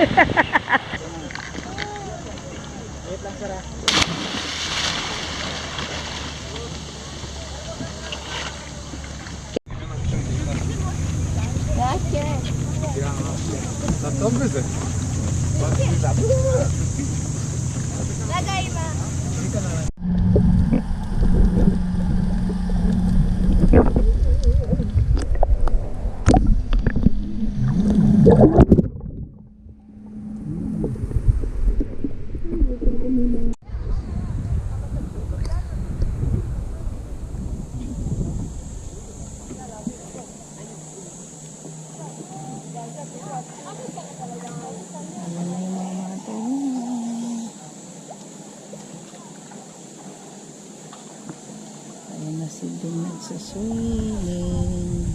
Wait lang sir. Lagay ma. Ayan na si Ding nagsaswimming.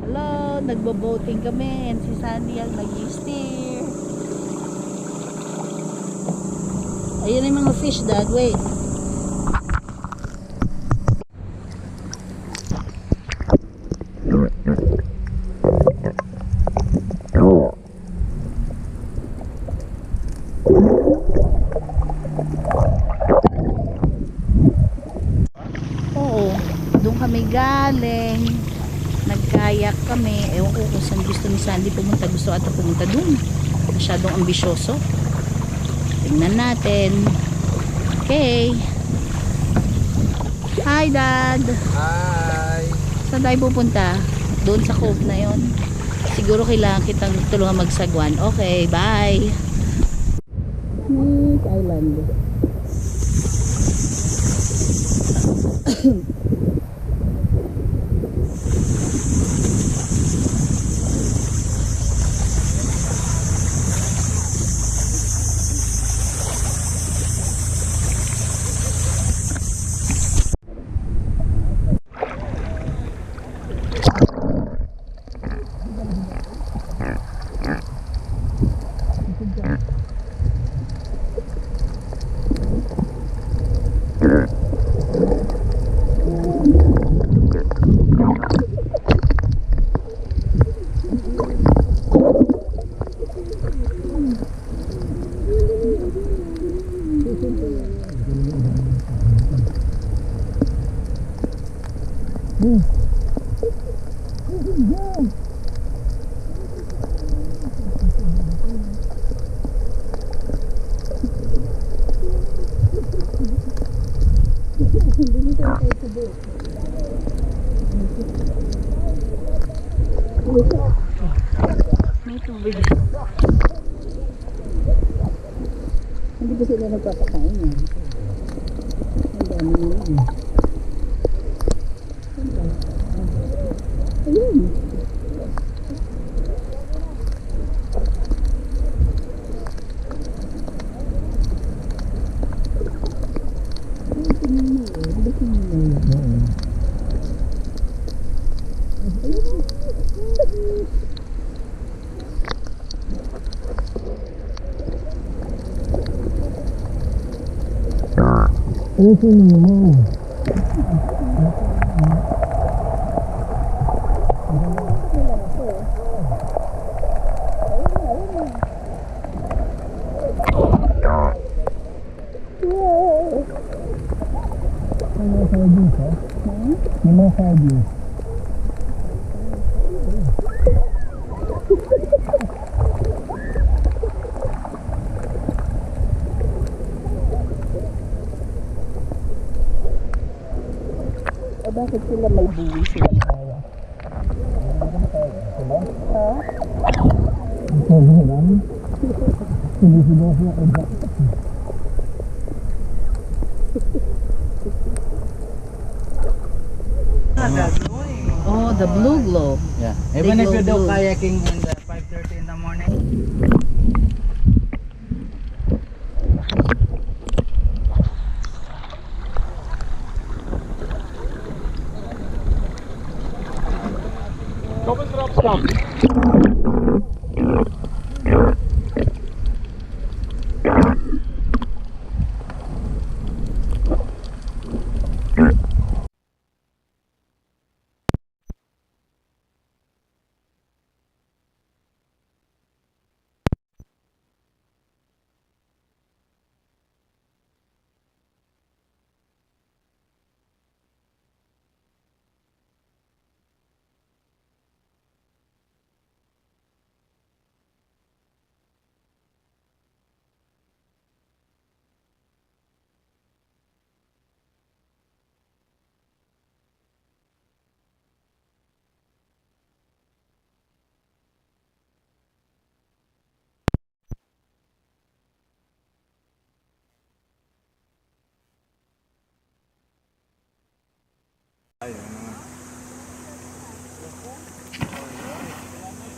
Hello, nagbo-boating kami and si Sandy ang nag-steer. Ayun yung mga fish, dad. Wait. Oo, doon kami galing. Nagkayak kami. Ewan ko kung saan gusto ni Sandy pumunta. Gusto ata pumunta doon. Masyadong ambisyoso. Tingnan natin. Okay. Hi, Dad. Hi. Saan tayo pupunta? Doon sa cove na yon. Siguro kailangan kitang tulungan magsagwan. Okay, bye. Snake Island. May tubig. Hindi ba sila nagpapakain yan? Ang dami nila eh. Ayun. no side view. O bakit sila may buwi sila tawa? Ha? Oh, the blue glow. Yeah. They Even if glow you do blue. kayaking in the 5:30 in the morning.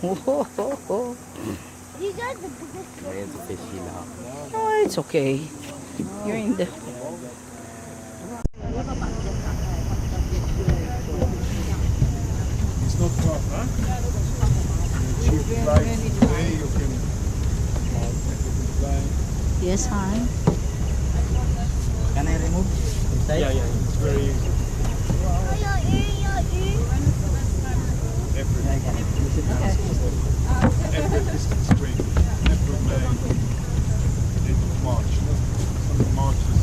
Oh, You got the biggest. it's okay. You're in the... It's not far, huh? Cheap flight today, you can fly. Yes, hon. Can I remove inside? Yeah, it's very easy. Every distance straight. April, May, into March. Some March is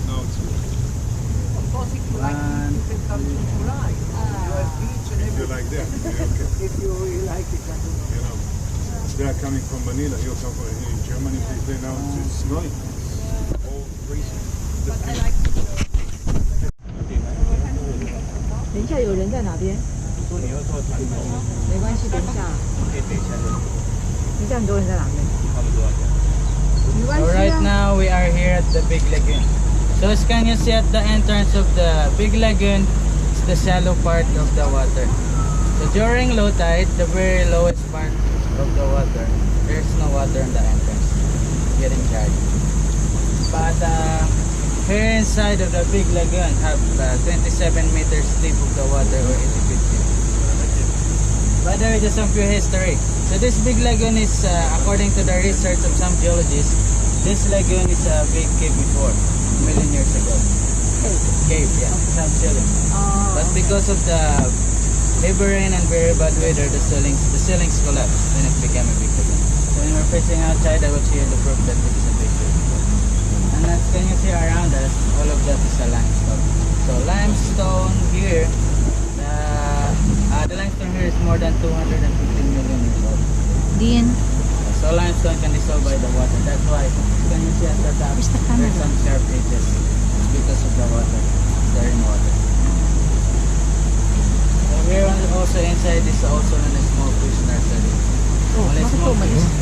no, it's One, if you like that. Okay. If you like it, you know, they are coming from Manila. You're coming from in Germany. They now it's snowing. It's all freezing. 等一下，有人在哪边？没关系，等一下。等一下，很多人在哪边？没关 So 系 right 啊。 now we are here at the Big Lagoon. So as can you see at the entrance of the Big Lagoon, it's the shallow part of the water. So during low tide, the very lowest part of the water, there's no water in the entrance. Getting charged. But here inside of the Big Lagoon have 27 meters deep of the water or 80 feet deep. But there is just some few history. So this Big Lagoon is, according to the research of some geologists, this lagoon is a big cave before, a million years ago. Cave, yeah, some ceiling. But because of the heavy rain and very bad weather, the ceilings collapsed and it became a big lagoon. So when we're facing outside, I will show you the proof that this is a big cave before. And as can you see around us, all of that is a limestone. So limestone here, the limestone here is more than 250 million years old. Din. So limestone can dissolve by the water. That's why can you see at the top Where's the camera? there's some sharp edges. It's because of the water. They're in water. So here also inside is also known as small fish nursery. Oh, Only bakit small umalis? fish.